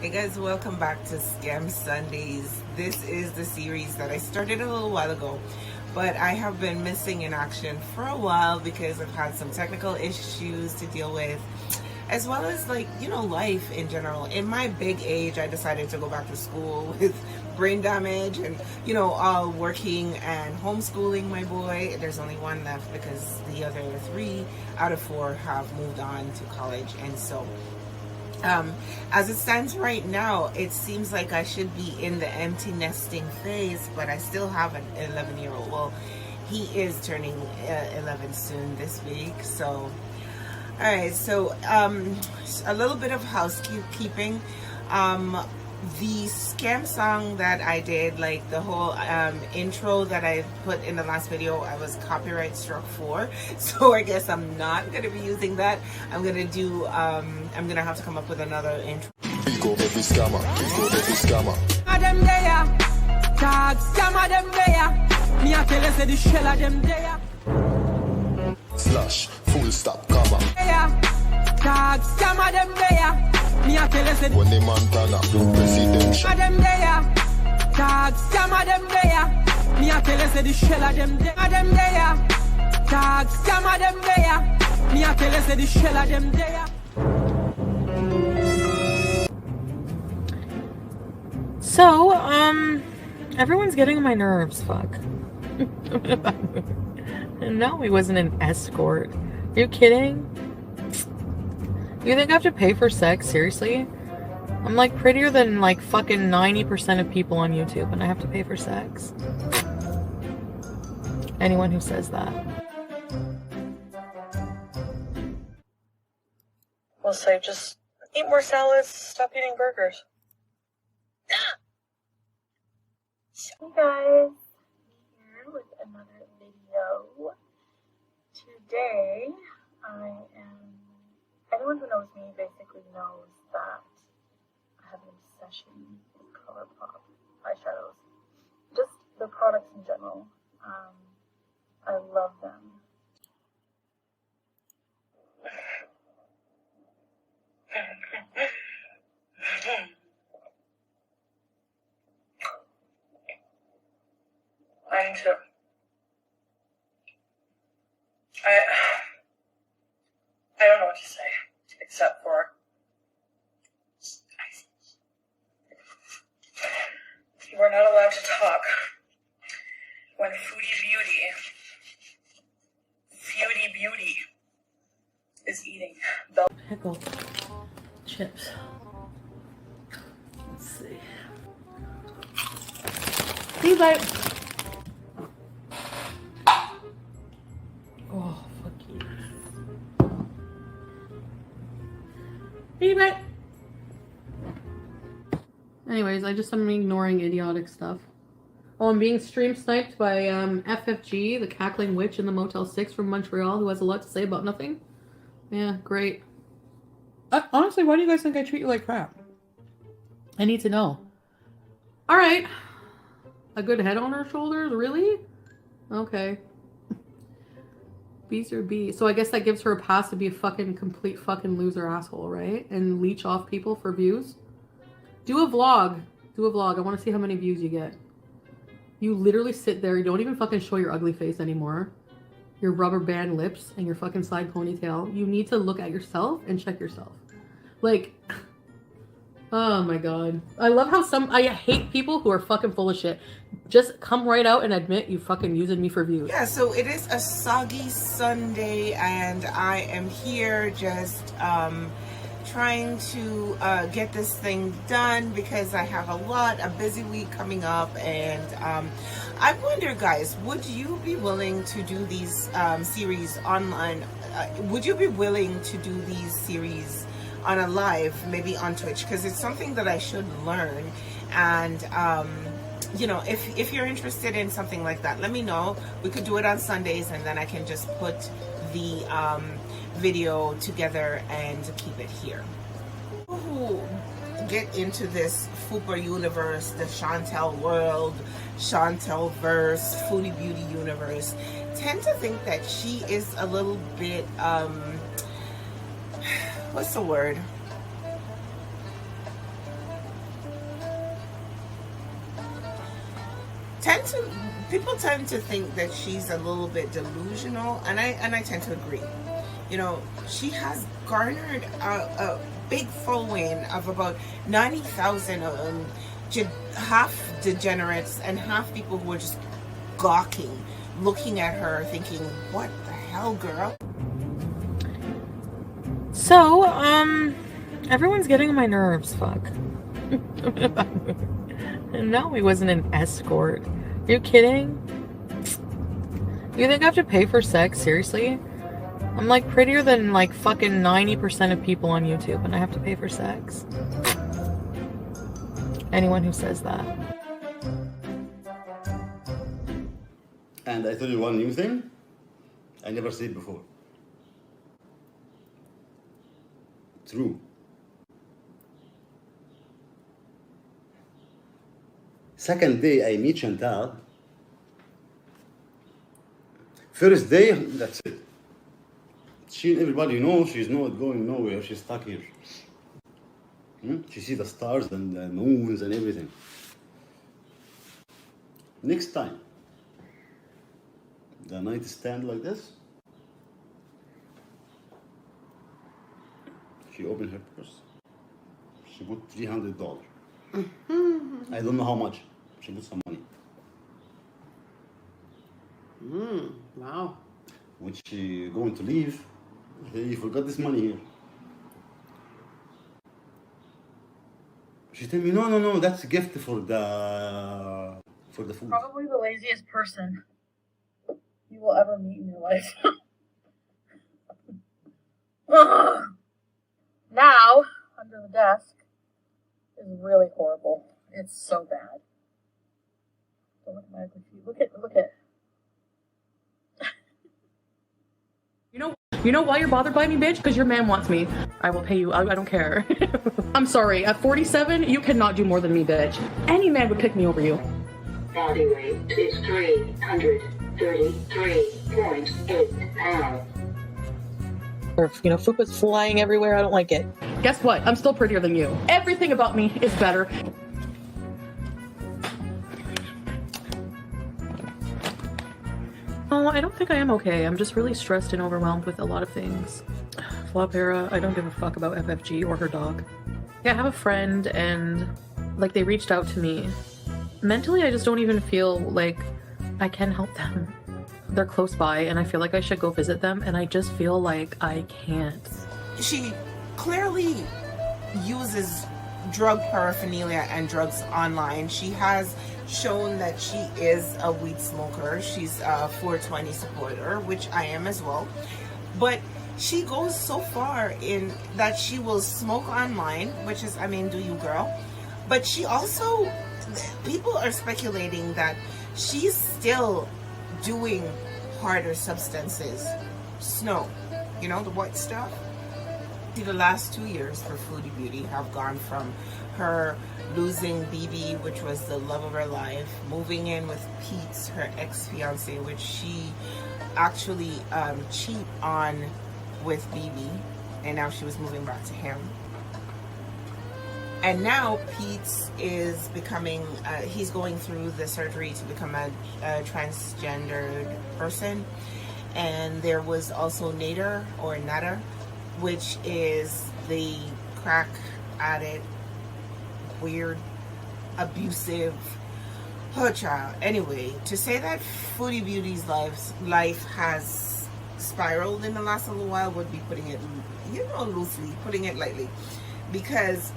Hey guys, welcome back to Scam Sundays. This is the series that I started a little while ago, but I have been missing in action for a while because I've had some technical issues to deal with, as well as life in general. In my big age, I decided to go back to school with brain damage and, working and homeschooling my boy. There's only one left because the other 3 out of 4 have moved on to college. And so as it stands right now, it seems like I should be in the empty nesting phase, but I still have an 11-year-old. Well, he is turning 11 soon this week. So, all right. So, a little bit of housekeeping. The scam song that I did, like the whole intro that I put in the last video, I was copyright struck for, so I guess I'm not going to be using that. I'm going to do, I'm going to have to come up with another intro. Go every scammer, go every scammer. Them there, tag scammer them there. Me a tell you say the shell of them there. Slash, full stop, comma. Tag scammer them there. Me a tell you say when the Montana presidential. Them there, tag scammer them there. Me a tell you say the shell of them there. Them there, tag scammer them there. Me a tell you say the shell of them there. So, everyone's getting on my nerves, fuck. No, he wasn't an escort. Are you kidding? You think I have to pay for sex? Seriously? I'm like prettier than like fucking 90% of people on YouTube and I have to pay for sex? Anyone who says that. We'll say just eat more salads, stop eating burgers. Hey guys, here with another video. Today, anyone who knows me basically knows that I have an obsession with ColourPop eyeshadows. Just the products in general. I love them. Mine too. I don't know what to say, except for you are not allowed to talk when Foodie Beauty is eating pickle chips. Let's see. See, bye. Oh, fuck you. Hey, anyways, I'm ignoring idiotic stuff. Oh, I'm being stream sniped by FFG, the cackling witch in the Motel 6 from Montreal, who has a lot to say about nothing. Yeah, great. Honestly, why do you guys think I treat you like crap? I need to know. Alright. A good head on her shoulders? Really? Okay. B's or B. So I guess that gives her a pass to be a complete fucking loser asshole, right? And leech off people for views. Do a vlog. I want to see how many views you get. You literally sit there. You don't even fucking show your ugly face anymore. Your rubber band lips and your fucking side ponytail. You need to look at yourself and check yourself. Like, oh my god. I love how I hate people who are fucking full of shit. Just come right out and admit you fucking using me for views. Yeah, so it is a soggy Sunday and I am here just trying to get this thing done because I have a busy week coming up. And I wonder, guys, would you be willing to do these series online? Would you be willing to do these series on a live, maybe on Twitch? Because it's something that I should learn. And if you're interested in something like that, let me know. We could do it on Sundays and then I can just put the video together and keep it here. Who get into this Fupa universe, the Chantal world, Chantal verse, Foodie Beauty universe, tend to think that she is a little bit what's the word? people tend to think that she's a little bit delusional, and I tend to agree. You know, she has garnered a big following of about 90,000, half degenerates and half people who are just gawking, looking at her, thinking, "What the hell, girl?" So, everyone's getting on my nerves. Fuck. No, he wasn't an escort. Are you kidding? You think I have to pay for sex? Seriously? I'm like prettier than like fucking 90% of people on YouTube, and I have to pay for sex? Anyone who says that. And I tell you one new thing I never said before. True. Second day I meet Chantal. First day, that's it. Everybody knows she's not going nowhere. She's stuck here. She sees the stars and the moons and everything. Next time, the nightstand like this. She opened her purse. She put $300. I don't know how much. She put some money. Wow. When she going to leave, he forgot this money here. She told me, no, that's a gift for the food. Probably the laziest person you will ever meet in your life. Now, under the desk, is really horrible. It's so bad. Don't look at my ugly feet. Look at. You know why you're bothered by me, bitch? Because your man wants me. I will pay you. I don't care. I'm sorry. At 47, you cannot do more than me, bitch. Any man would pick me over you. Body weight is 333.8 pounds. Or, fupa's flying everywhere. I don't like it. Guess what? I'm still prettier than you. Everything about me is better. Oh, I don't think I am okay. I'm just really stressed and overwhelmed with a lot of things. Flop era, I don't give a fuck about FFG or her dog. Yeah, I have a friend and, they reached out to me. Mentally, I just don't even feel like I can help them. They're close by and I feel like I should go visit them, and I just feel like I can't. She clearly uses drug paraphernalia and drugs online. She has shown that she is a weed smoker. She's a 420 supporter, which I am as well. But she goes so far in that she will smoke online, which is, do you, girl? But she also, people are speculating that she's still doing harder substances. Snow, the white stuff. The last 2 years for Foodie Beauty have gone from her losing BB, which was the love of her life, moving in with Pete's, her ex-fiance, which she actually cheated on with BB, and now she was moving back to him. And now Pete's is becoming, he's going through the surgery to become a transgendered person. And there was also Nader, which is the crack addict, weird, abusive child. Anyway, to say that Foodie Beauty's life has spiraled in the last little while would be putting it, loosely, putting it lightly. Because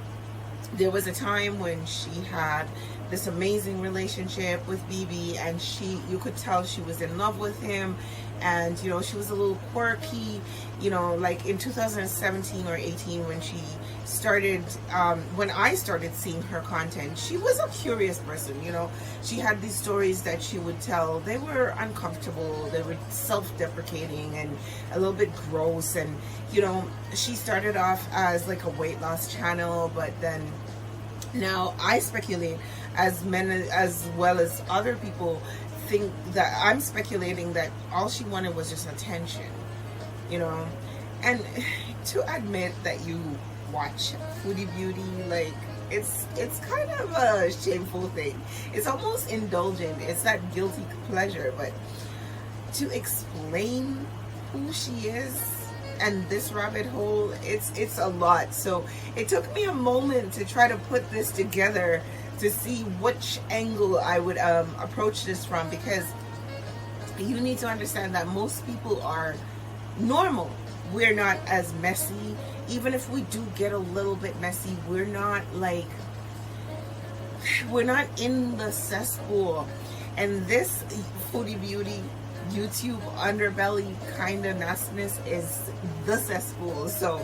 there was a time when she had this amazing relationship with BB, and you could tell she was in love with him, and she was a little quirky, like in 2017 or 18 when she started, when I started seeing her content, she was a curious person. She had these stories that she would tell. They were uncomfortable, they were self-deprecating and a little bit gross, and she started off as like a weight loss channel, but then now I speculate, as men as well as other people think, that I'm speculating that all she wanted was just attention, and to admit that you watch Foodie Beauty, it's kind of a shameful thing. It's almost indulgent. It's that guilty pleasure, but to explain who she is and this rabbit hole, it's a lot. So it took me a moment to try to put this together to see which angle I would approach this from, because you need to understand that most people are normal. We're not as messy. Even if we do get a little bit messy, we're not in the cesspool. And this Foodie Beauty YouTube underbelly kind of nastiness is the cesspool. So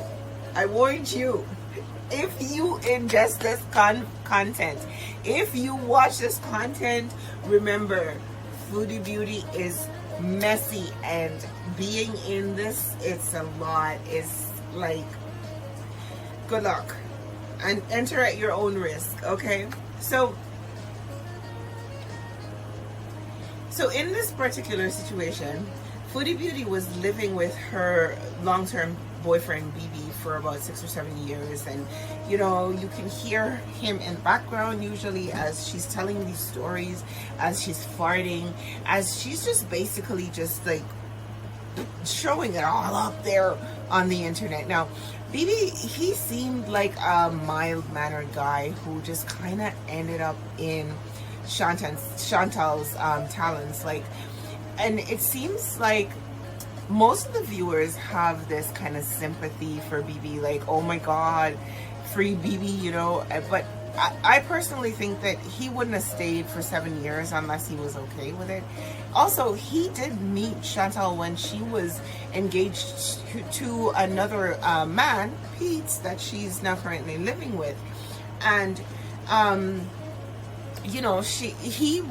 I warned you, if you ingest this content, if you watch this content, remember, Foodie Beauty is messy, and being in this, it's a lot. It's like, good luck and enter at your own risk. Okay, so in this particular situation, Foodie Beauty was living with her long-term boyfriend BB for about 6 or 7 years, and you know, you can hear him in the background usually as she's telling these stories, as she's farting, as she's just basically just like showing it all up there on the internet. Now BB, he seemed like a mild-mannered guy who just kind of ended up in Chantal's talents, like, and it seems like most of the viewers have this kind of sympathy for BB, like, oh my god, free BB, you know. But I personally think that he wouldn't have stayed for 7 years unless he was okay with it. Also, he did meet Chantal when she was engaged to another man, Pete, that she's now currently living with, and you know, he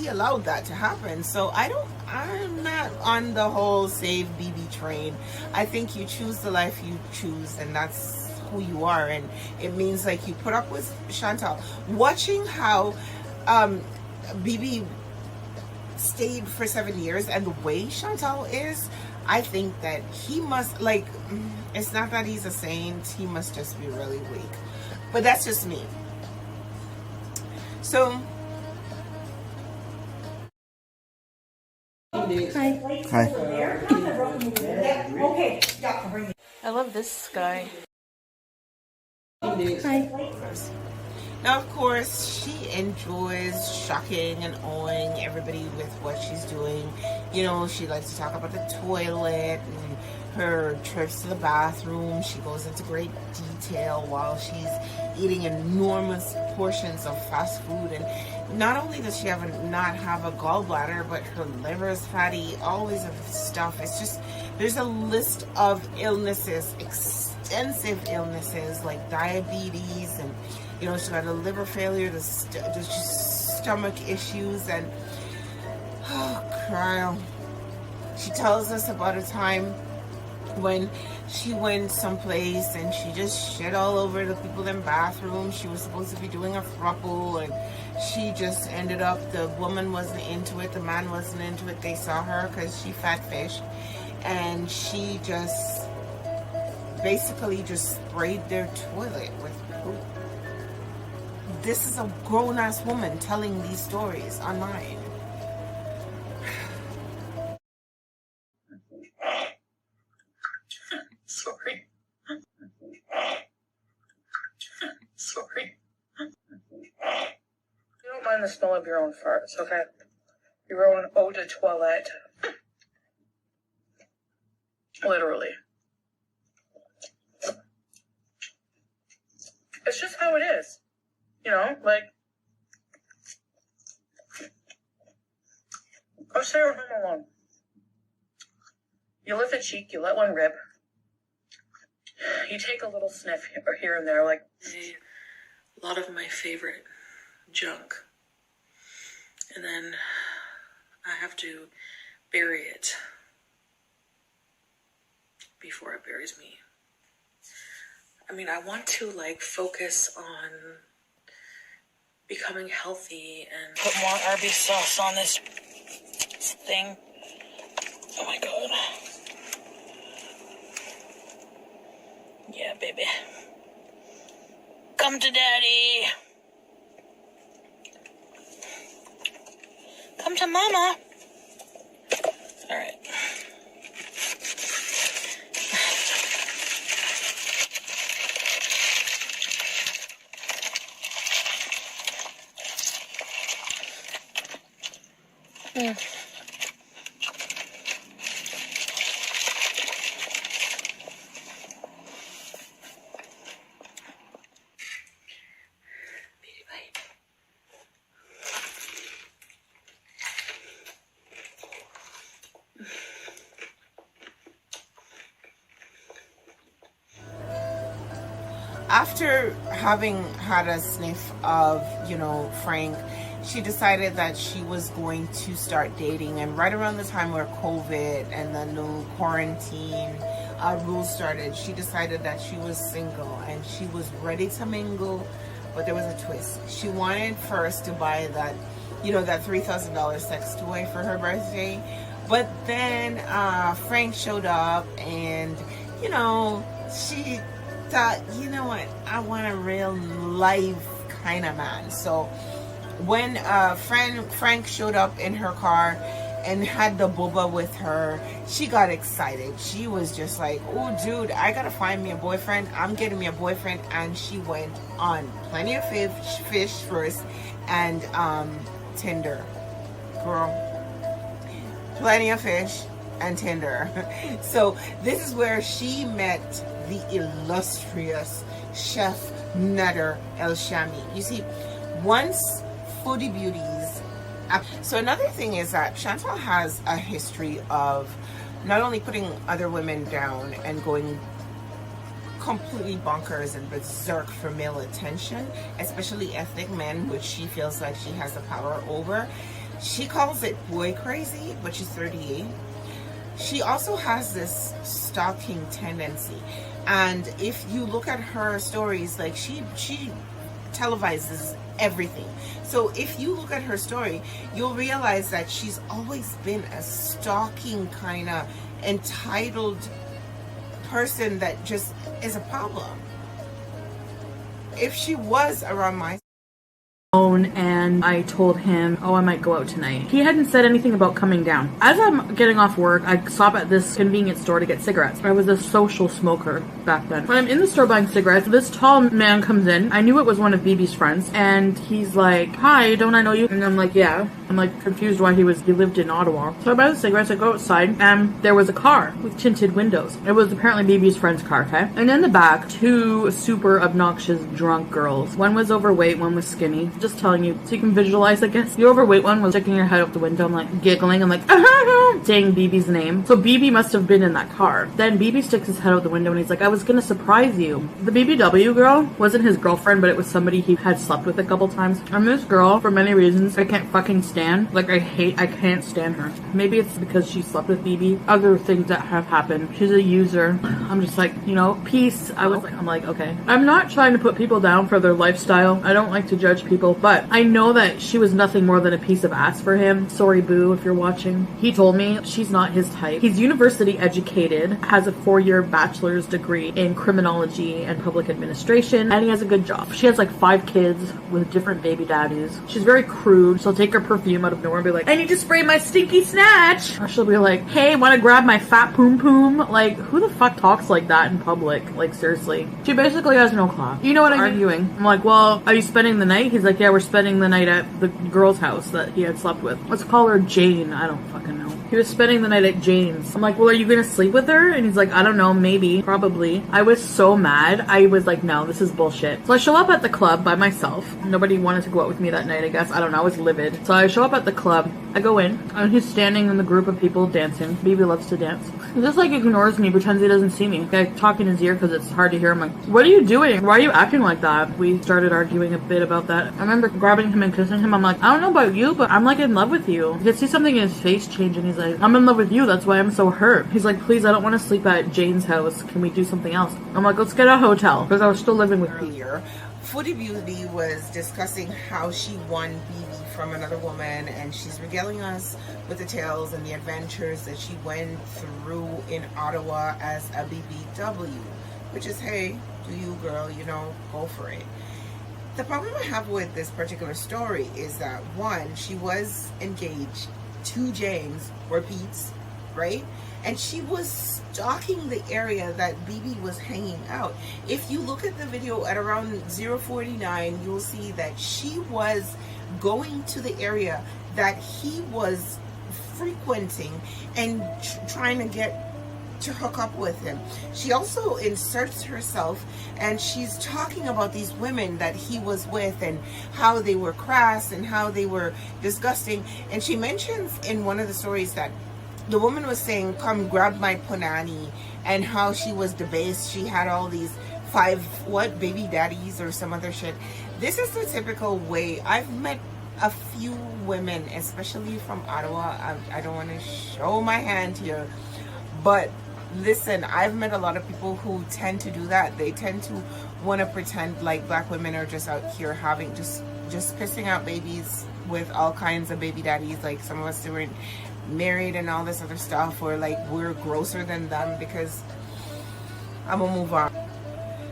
allowed that to happen. So I'm not on the whole save BB train. I think you choose the life you choose, and that's who you are, and it means like you put up with Chantal. Watching how BB stayed for 7 years and the way Chantal is, I think that he must, like, it's not that he's a saint, he must just be really weak. But that's just me. So, Hi. I love this guy. now of course, she enjoys shocking and awing everybody with what she's doing. You know, she likes to talk about the toilet and her trips to the bathroom. She goes into great detail while she's eating enormous portions of fast food. And not only does she not have a gallbladder, but her liver is fatty, always of stuff. It's just, there's a list of illnesses, extensive illnesses like diabetes, and you know, she's got a liver failure, there's just stomach issues, and oh, cry. She tells us about a time when she went someplace and she just shit all over the people in the bathroom. She was supposed to be doing a throuple, and she just ended up, the woman wasn't into it, the man wasn't into it. They saw her because she fat fished, and she just basically just sprayed their toilet with poop. This is a grown-ass woman telling these stories online. Sorry. Sorry. You don't mind the smell of your own farts, okay? Your own eau de toilette. Literally. It's just how it is. You know, like, go stay at home alone. You lift a cheek, you let one rip. You take a little sniff here and there, like a lot of my favorite junk. And then I have to bury it before it buries me. I mean, I want to, like, focus on becoming healthy and put more Arby's sauce on this thing. Oh my god. Yeah, baby. Come to daddy. Come to mama. All right. Yeah. After having had a sniff of, you know, Frank, she decided that she was going to start dating. And right around the time where COVID and the new quarantine rules started, she decided that she was single and she was ready to mingle. But there was a twist. She wanted first to buy that, you know, that $3,000 sex toy for her birthday. But then Frank showed up and, you know, she thought, you know what, I want a real life kind of man. So when Frank showed up in her car and had the booba with her, she got excited. She was just like, oh dude, I gotta find me a boyfriend. I'm getting me a boyfriend. And she went on Plenty of Fish first and Tinder. Girl, Plenty of Fish and Tinder. So this is where she met the illustrious chef Nader El Shami. You see, once Foodie Beauties. So another thing is that Chantal has a history of not only putting other women down and going completely bonkers and berserk for male attention, especially ethnic men, which she feels like she has the power over. She calls it boy crazy, but she's 38. She also has this stalking tendency. And if you look at her stories, like she televises everything. So if you look at her story, you'll realize that she's always been a stalking kind of entitled person that just is a problem. If she was around my and I told him, oh, I might go out tonight. He hadn't said anything about coming down. As I'm getting off work, I stop at this convenience store to get cigarettes. I was a social smoker back then. When I'm in the store buying cigarettes, this tall man comes in. I knew it was one of BB's friends, and he's like, hi, don't I know you? And I'm like, yeah. I'm like confused why he lived in Ottawa. So I buy the cigarettes, I go outside, and there was a car with tinted windows. It was apparently BB's friend's car, okay? And in the back, two super obnoxious drunk girls. One was overweight, one was skinny. Just telling you so you can visualize, I guess. The overweight one was sticking her head out the window and like giggling and like saying BB's name. So BB must have been in that car. Then BB sticks his head out the window and he's like, I was gonna surprise you. The BBW girl wasn't his girlfriend, but it was somebody he had slept with a couple times. And this girl, for many reasons, I can't fucking stand. Like I can't stand her. Maybe it's because she slept with BB. Other things that have happened. She's a user. I'm just like, you know, peace. I'm like, okay. I'm not trying to put people down for their lifestyle. I don't like to judge people, but I know that she was nothing more than a piece of ass for him. Sorry, boo, if you're watching. He told me she's not his type. He's university educated, has a 4-year bachelor's degree in criminology and public administration, and he has a good job. She has like 5 kids with different baby daddies. She's very crude. She'll take her perfume out of nowhere and be like, I need to spray my stinky snatch. Or she'll be like, hey, want to grab my fat poom poom? Like, who the fuck talks like that in public? Like, seriously. She basically has no class. You know what I'm arguing? I'm like, well, are you spending the night? He's like, yeah, we're spending the night at the girl's house that he had slept with. Let's call her Jane. I don't fucking know. He was spending the night at Jane's. I'm like, well, are you gonna sleep with her? And he's like, I don't know, maybe, probably. I was so mad. I was like, no, this is bullshit. So I show up at the club by myself. Nobody wanted to go out with me that night, I guess. I don't know, I was livid. So I show up at the club. I go in, and he's standing in the group of people dancing. BB loves to dance. He just like ignores me, pretends he doesn't see me. I talk in his ear because it's hard to hear. I'm like, what are you doing? Why are you acting like that? We started arguing a bit about that. I remember grabbing him and kissing him. I'm like, I don't know about you, but I'm like in love with you. You can see something in his face change, and he's like, I'm in love with you. That's why I'm so hurt. He's like, please, I don't want to sleep at Jane's house. Can we do something else? I'm like, let's get a hotel, because I was still living with her. Earlier, Foodie Beauty was discussing how she won BB from another woman, and she's regaling us with the tales and the adventures that she went through in Ottawa as a BBW, which is, hey, do you, girl, you know, go for it. The problem I have with this particular story is that, one, she was engaged to James or Pete's, right? And she was stalking the area that BB was hanging out. If you look at the video at around 049, you'll see that she was going to the area that he was frequenting and trying to get to hook up with him. She also inserts herself and she's talking about these women that he was with and how they were crass and how they were disgusting. And she mentions in one of the stories that the woman was saying, come grab my punani, and how she was debased. She had all these 5 baby daddies or some other shit. This is the typical way. I've met a few women, especially from Ottawa. I don't want to show my hand here, but listen, I've met a lot of people who tend to do that. They tend to want to pretend like black women are just out here having just pissing out babies with all kinds of baby daddies. Like some of us who were married and all this other stuff, or like we're grosser than them, because I'm gonna move on.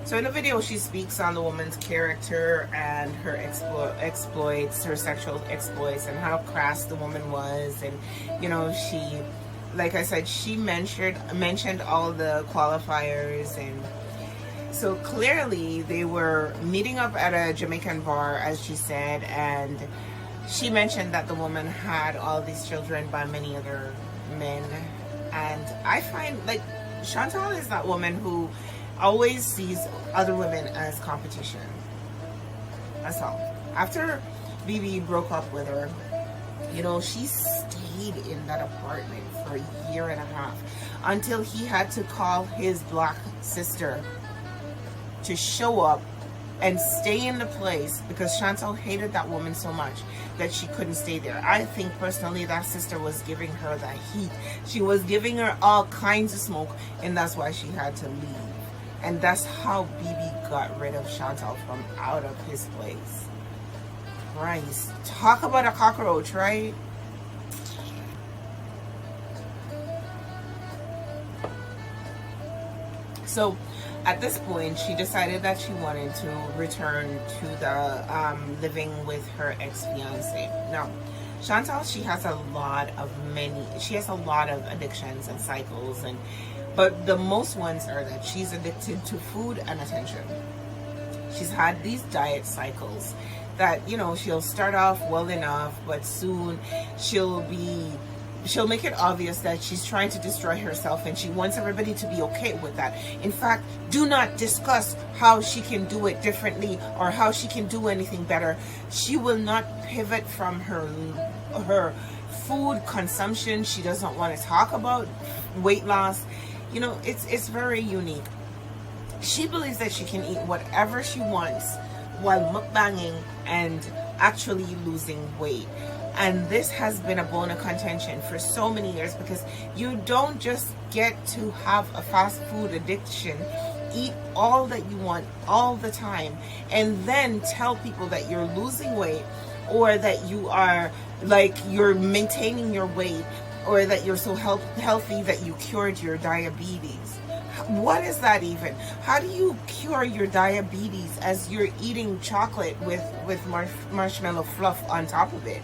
So in the video, she speaks on the woman's character and her exploits, her sexual exploits, and how crass the woman was. And you know, she, like I said, she mentioned all the qualifiers, and so clearly they were meeting up at a Jamaican bar, as she said, and she mentioned that the woman had all these children by many other men. And I find, like, Chantal is that woman who always sees other women as competition. That's all. After BB broke up with her, you know, she stayed in that apartment for a year and a half until he had to call his black sister to show up and stay in the place, because Chantal hated that woman so much that she couldn't stay there. I think personally that sister was giving her that heat. She was giving her all kinds of smoke, and that's why she had to leave. And that's how BB got rid of Chantal from out of his place. Christ. Talk about a cockroach, right? So at this point, she decided that she wanted to return to the living with her ex-fiance. Now, Chantal, she has a lot of addictions and cycles, but the most ones are that she's addicted to food and attention. She's had these diet cycles that, you know, she'll start off well enough, but soon she'll make it obvious that she's trying to destroy herself, and she wants everybody to be okay with that. In fact, do not discuss how she can do it differently or how she can do anything better. She will not pivot from her food consumption. She doesn't want to talk about weight loss. You know, it's very unique. She believes that she can eat whatever she wants while mukbanging and actually losing weight. And this has been a bone of contention for so many years, because you don't just get to have a fast food addiction, eat all that you want all the time, and then tell people that you're losing weight, or that you are, like, you're maintaining your weight, or that you're so healthy that you cured your diabetes. What is that even? How do you cure your diabetes as you're eating chocolate with marshmallow fluff on top of it?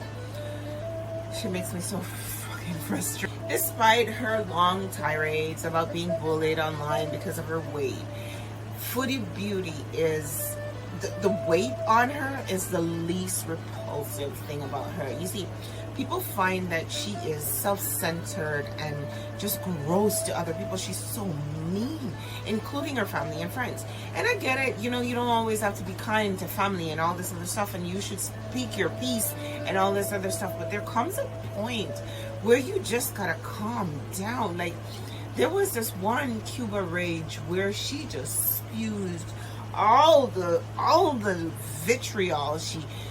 She makes me so fucking frustrated. Despite her long tirades about being bullied online because of her weight, Foodie Beauty is, the weight on her is the least repulsive thing about her. You see, people find that she is self-centered and just gross to other people. She's so mean, including her family and friends. And I get it, you know, you don't always have to be kind to family and all this other stuff, and you should speak your piece and all this other stuff, but there comes a point where you just gotta calm down. Like, there was this one Cuba Rage where she just spewed all the vitriol.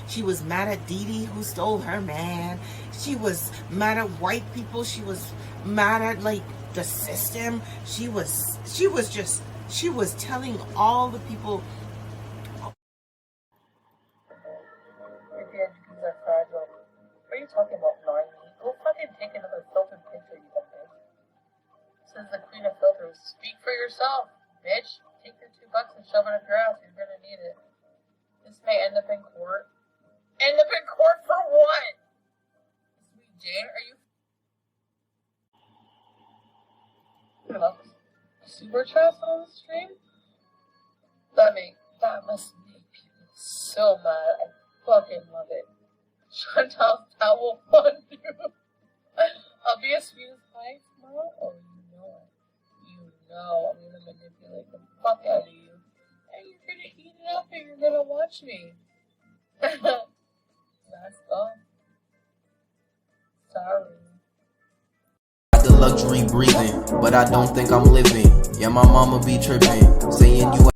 She was mad at Dee Dee, who stole her man. She was mad at white people. She was mad at, like, the system. She was telling all the people. Your DMs are fragile. What are you talking about, Marnie? Go fucking take another filtered picture, you dumbass. Says the queen of filters. Speak for yourself, bitch. Take your $2 and shove it up your ass. You're gonna need it. This May end up in court. End up in court for what? Sweet Jane, are you super trust on the stream? That must make people so mad. I fucking love it. Chantal, that will fund you. I'll be a sweet pie tomorrow. Oh, you know it. You know I'm gonna manipulate the fuck out of you. And you're gonna eat it up and you're gonna watch me. That's gone. Sorry. The luxury breathing, but I don't think I'm living. Yeah, my mama be tripping, saying you